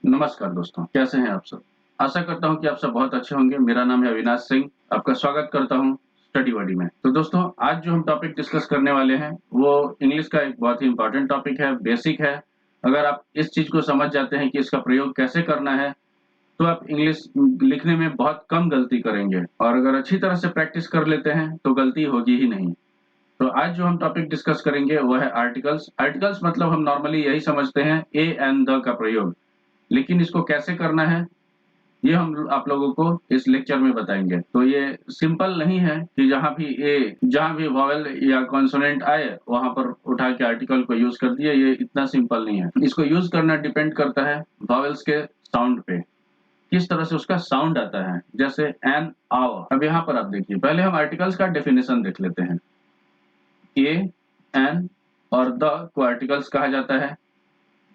नमस्कार दोस्तों, कैसे हैं आप सब? आशा करता हूँ कि आप सब बहुत अच्छे होंगे। मेरा नाम है अविनाश सिंह, आपका स्वागत करता हूँ स्टडी बडी में। तो दोस्तों, आज जो हम टॉपिक डिस्कस करने वाले हैं, वो इंग्लिश का एक बहुत ही इम्पोर्टेंट टॉपिक है, बेसिक है। अगर आप इस चीज़ को समझ जाते हैं कि इसका प्रयोग कैसे करना है, तो आप इंग्लिश लिखने में बहुत कम गलती करेंगे और अगर अच्छी तरह से प्रैक्टिस कर लेते हैं, तो गलती होगी ही नहीं। तो आज जो हम टॉपिक डिस्कस करेंगे, वो है आर्टिकल्स। आर्टिकल्स मतलब हम नॉर्मली यही समझते हैं ए एंड द का प्रयोग। लेकिन इसको कैसे करना है, ये हम आप लोगों को इस लेक्चर में बताएँगे। तो ये सिंपल नहीं है कि जहाँ भी वॉवेल या कॉन्सोनेंट आए, वहाँ पर उठा के आर्टिकल को यूज़ कर दिए, ये इतना सिंपल नहीं है। इसको यूज़ करना डिपेंड करता है वॉवेल्स के साउंड पे, किस तरह से उसका साउंड आता है। जैसे एन, आवर। अब यहाँ पर आप देखिए, पहले हम आर्टिकल्स का डेफिनिशन देख लेते हैं। ए, एन और द को आर्टिकल्स कहा जाता है।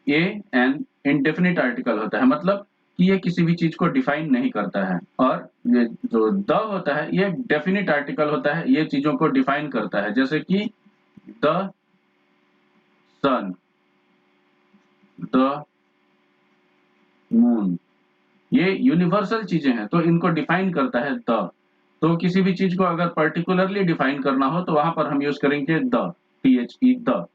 ए एन इंडेफिनिट आर्टिकल होता है, मतलब कि ये किसी भी चीज को डिफाइन नहीं करता है। और ये जो द होता है, ये डेफिनिट आर्टिकल होता है, ये चीजों को डिफाइन करता है। जैसे कि द सन, द मून, ये यूनिवर्सल चीजें हैं, तो इनको डिफाइन करता है द। तो किसी भी चीज को अगर पर्टिकुलरली डिफाइन करना हो, तो वहां पर हम यूज करेंगे द, THE, द।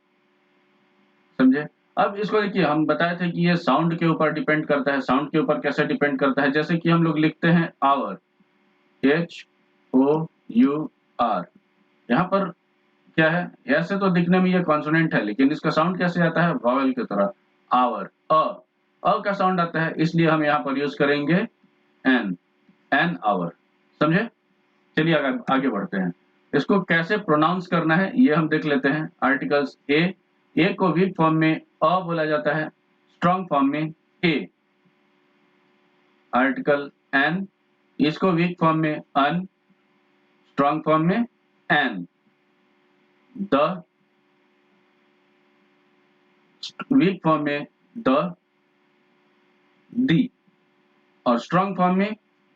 समझे? अब इसको देखिए, हम बताए थे कि ये साउंड के ऊपर डिपेंड करता है। साउंड के ऊपर कैसे डिपेंड करता है? जैसे कि हम लोग लिखते हैं आवर, HOUR। यहाँ पर क्या है? ऐसे तो दिखने में ये कॉन्सोनेंट है, लेकिन इसका साउंड कैसे आता है? वॉवेल की तरह, आवर। का साउंड आता है, इसलिए हम यहाँ पर यूज करेंगे एन आवर। समझे? चलिए आगे आगे बढ़ते हैं। इसको कैसे प्रोनाउंस करना है, ये हम देख लेते हैं। आर्टिकल्स ए को वीक फॉर्म में बोला जाता है, स्ट्रॉन्ग फॉर्म में ए। आर्टिकल एन, इसको वीक फॉर्म में अन, स्ट्रॉन्ग फॉर्म में एन। द, वीक फॉर्म में द, दी और स्ट्रॉन्ग फॉर्म में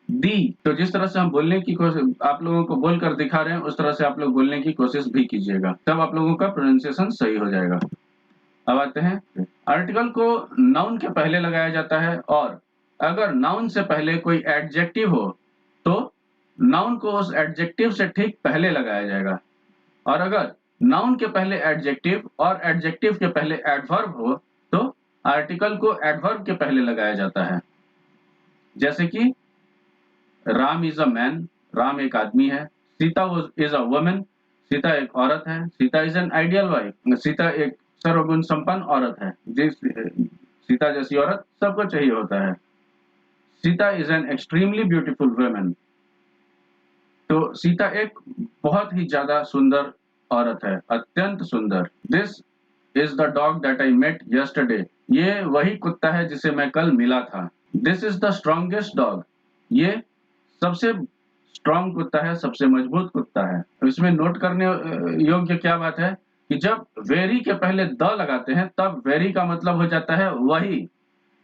दी। तो जिस तरह से हम बोलने की कोशिश, आप लोगों को बोलकर दिखा रहे हैं, उस तरह से आप लोग बोलने की कोशिश भी कीजिएगा, तब आप लोगों का प्रोनाउंसिएशन सही हो जाएगा। अब आते हैं, आर्टिकल को नाउन के पहले लगाया जाता है, और अगर नाउन से पहले कोई एडजेक्टिव हो, तो नाउन को उस एडजेक्टिव से ठीक पहले लगाया जाएगा। और अगर नाउन के पहले एडजेक्टिव और एडजेक्टिव के पहले एडवर्ब हो, तो आर्टिकल को एडवर्ब के पहले लगाया जाता है। जैसे कि Ram is a man, Ram एक आदमी है। Sita is a woman, Sita एक औरत है। Sita is an ideal wife, Sita एक सर्वगुण संपन्न औरत है। जिस सीता जैसी औरत सबको चाहिए होता है। Sita is an extremely beautiful woman, तो सीता एक बहुत ही ज्यादा सुंदर औरत है, अत्यंत सुंदर। This is the dog that I met yesterday, ये वही कुत्ता है जिसे मैं कल मिला था। This is the strongest dog, ये सबसे स्ट्रॉन्ग कुत्ता है, सबसे मजबूत कुत्ता है। तो इसमें नोट करने योग्य क्या बात है कि जब वेरी के पहले द लगाते हैं, तब वेरी का मतलब हो जाता है वही।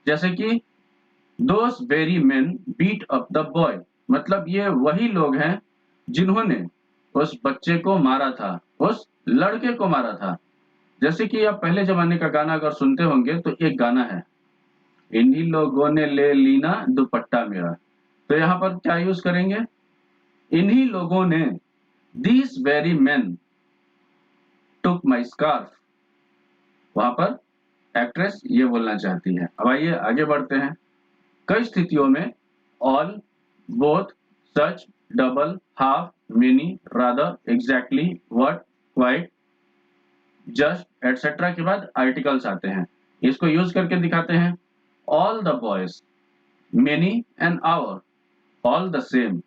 जैसे कि those very men beat up the boy, मतलब ये वही लोग हैं जिन्होंने उस बच्चे को मारा था, उस लड़के को मारा था। जैसे कि आप पहले जमाने का गाना अगर सुनते होंगे, तो एक गाना है, इन्हीं लोगों ने ले लीना दुपट्टा मेरा। तो यहाँ पर क्या यूज करेंगे? इन्हीं लोगों ने, these very main took my scarf. वहां पर एक्ट्रेस ये बोलना चाहती है। अब आइए आगे बढ़ते हैं। कई स्थितियों में all, both, such, double, half, many, rather, exactly, what, quite, just etcetera के बाद आर्टिकल्स आते हैं। इसको यूज करके दिखाते हैं। All the boys, many an hour, all the same,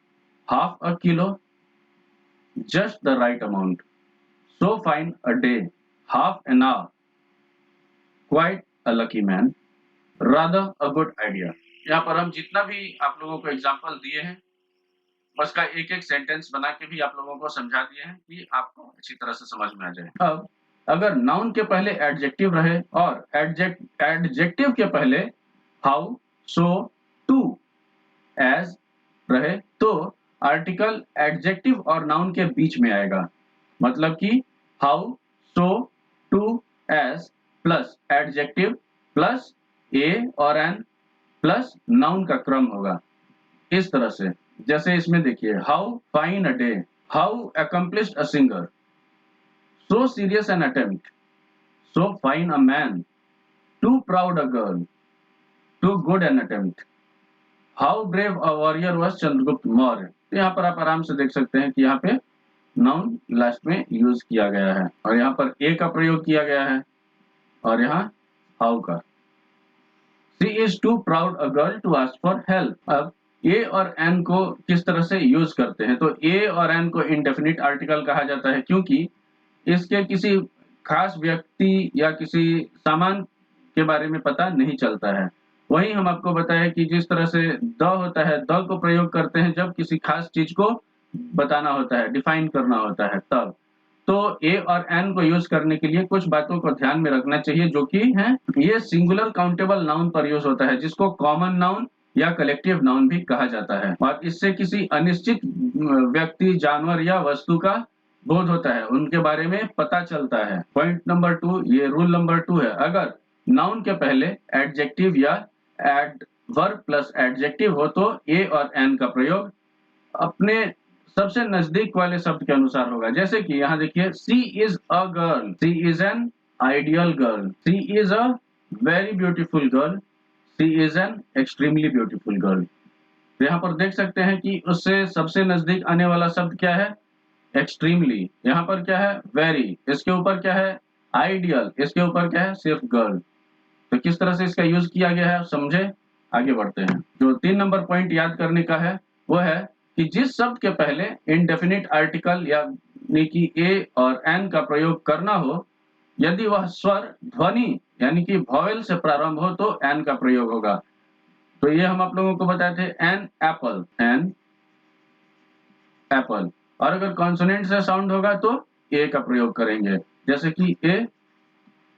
half a kilo, just the right amount, so fine a day, half an hour, quite a lucky man, rather a good idea। यहाँ पर हम जितना भी आप लोगों को example दिए हैं, उसका एक एक सेंटेंस बना के भी आप लोगों को समझा दिए हैं कि आपको अच्छी तरह से समझ में आ जाए। अब अगर नाउन के पहले एडजेक्टिव रहे और एडजेक्टिव के पहले हाउ, सो, टू, एज रहे, तो आर्टिकल एडजेक्टिव और नाउन के बीच में आएगा। मतलब कि how, so, too, as plus adjective plus a और एन प्लस नाउन का क्रम होगा, इस तरह से। जैसे इसमें देखिए, how fine a day, how accomplished a singer, so serious an attempt, so fine a man, too proud a girl, too good an attempt, how brave a warrior was Chandragupta Maurya. तो यहाँ पर आप आराम से देख सकते हैं कि यहाँ पे नाउन लास्ट में यूज किया गया है, और यहाँ पर ए का प्रयोग किया गया है, और यहाँ हाउ का। She is too proud a girl to ask for help. अब ए और एन को किस तरह से यूज करते हैं, तो ए और एन को इंडेफिनिट आर्टिकल कहा जाता है, क्योंकि इसके किसी खास व्यक्ति या किसी सामान के बारे में पता नहीं चलता है। वहीं हम आपको बताया कि जिस तरह से द होता है, द को प्रयोग करते हैं जब किसी खास चीज को बताना होता है, डिफाइन करना होता है तब। तो ए और एन को यूज करने के लिए कुछ बातों को ध्यान में रखना चाहिए, जो कि है, ये सिंगुलर काउंटेबल नाउन पर यूज होता है, जिसको कॉमन नाउन या कलेक्टिव नाउन भी कहा जाता है, और इससे किसी अनिश्चित व्यक्ति, जानवर या वस्तु का बोध होता है, उनके बारे में पता चलता है। पॉइंट नंबर 2, ये रूल नंबर 2 है, अगर नाउन के पहले एडजेक्टिव या एडवर्ब प्लस एडजेक्टिव हो तो ए और एन का प्रयोग अपने सबसे नजदीक वाले शब्द के अनुसार होगा। जैसे कि यहाँ देखिए, she is a girl, she is an ideal girl, she is a very beautiful girl, she is an extremely beautiful girl. तो यहाँ पर देख सकते हैं कि उससे सबसे नजदीक आने वाला शब्द क्या है, एक्सट्रीमली। यहाँ पर क्या है, वेरी, इसके ऊपर क्या है, आइडियल, इसके ऊपर क्या है, सिर्फ गर्ल। तो किस तरह से इसका यूज किया गया है, समझे। आगे बढ़ते हैं। जो 3 नंबर पॉइंट याद करने का है वो है कि जिस शब्द के पहले इंडेफिनिट आर्टिकल यानी कि ए और एन का प्रयोग करना हो, यदि वह स्वर ध्वनि यानी कि वॉवेल से प्रारंभ हो तो एन का प्रयोग होगा। तो ये हम आप लोगों को बताए थे, एन एप्पल, एन एप्पल। और अगर कॉन्सोनेंट से साउंड होगा तो ए का प्रयोग करेंगे, जैसे कि ए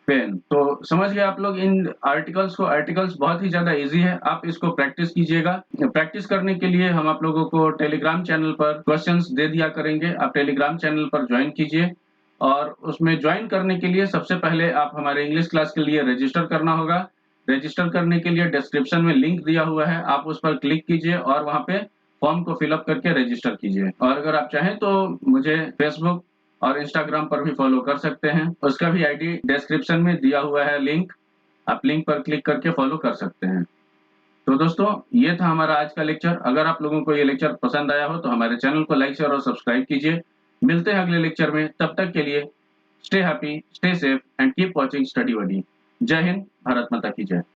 पेन। तो समझ गए आप लोग इन आर्टिकल्स को। आर्टिकल्स बहुत ही ज्यादा इजी है, आप इसको प्रैक्टिस कीजिएगा। प्रैक्टिस करने के लिए हम आप लोगों को टेलीग्राम चैनल पर क्वेश्चंस दे दिया करेंगे, आप टेलीग्राम चैनल पर ज्वाइन कीजिए। और उसमें ज्वाइन करने के लिए सबसे पहले आप हमारे इंग्लिश क्लास के लिए रजिस्टर करना होगा। रजिस्टर करने के लिए डिस्क्रिप्शन में लिंक दिया हुआ है, आप उस पर क्लिक कीजिए और वहां पे फॉर्म को फिलअप करके रजिस्टर कीजिए। और अगर आप चाहें तो मुझे फेसबुक और इंस्टाग्राम पर भी फॉलो कर सकते हैं, उसका भी आईडी डिस्क्रिप्शन में दिया हुआ है लिंक, आप लिंक पर क्लिक करके फॉलो कर सकते हैं। तो दोस्तों, ये था हमारा आज का लेक्चर। अगर आप लोगों को ये लेक्चर पसंद आया हो तो हमारे चैनल को लाइक, शेयर और सब्सक्राइब कीजिए। मिलते हैं अगले लेक्चर में, तब तक के लिए stay happy, stay safe and keep watching study buddy. जय हिंद, भारत माता की जय।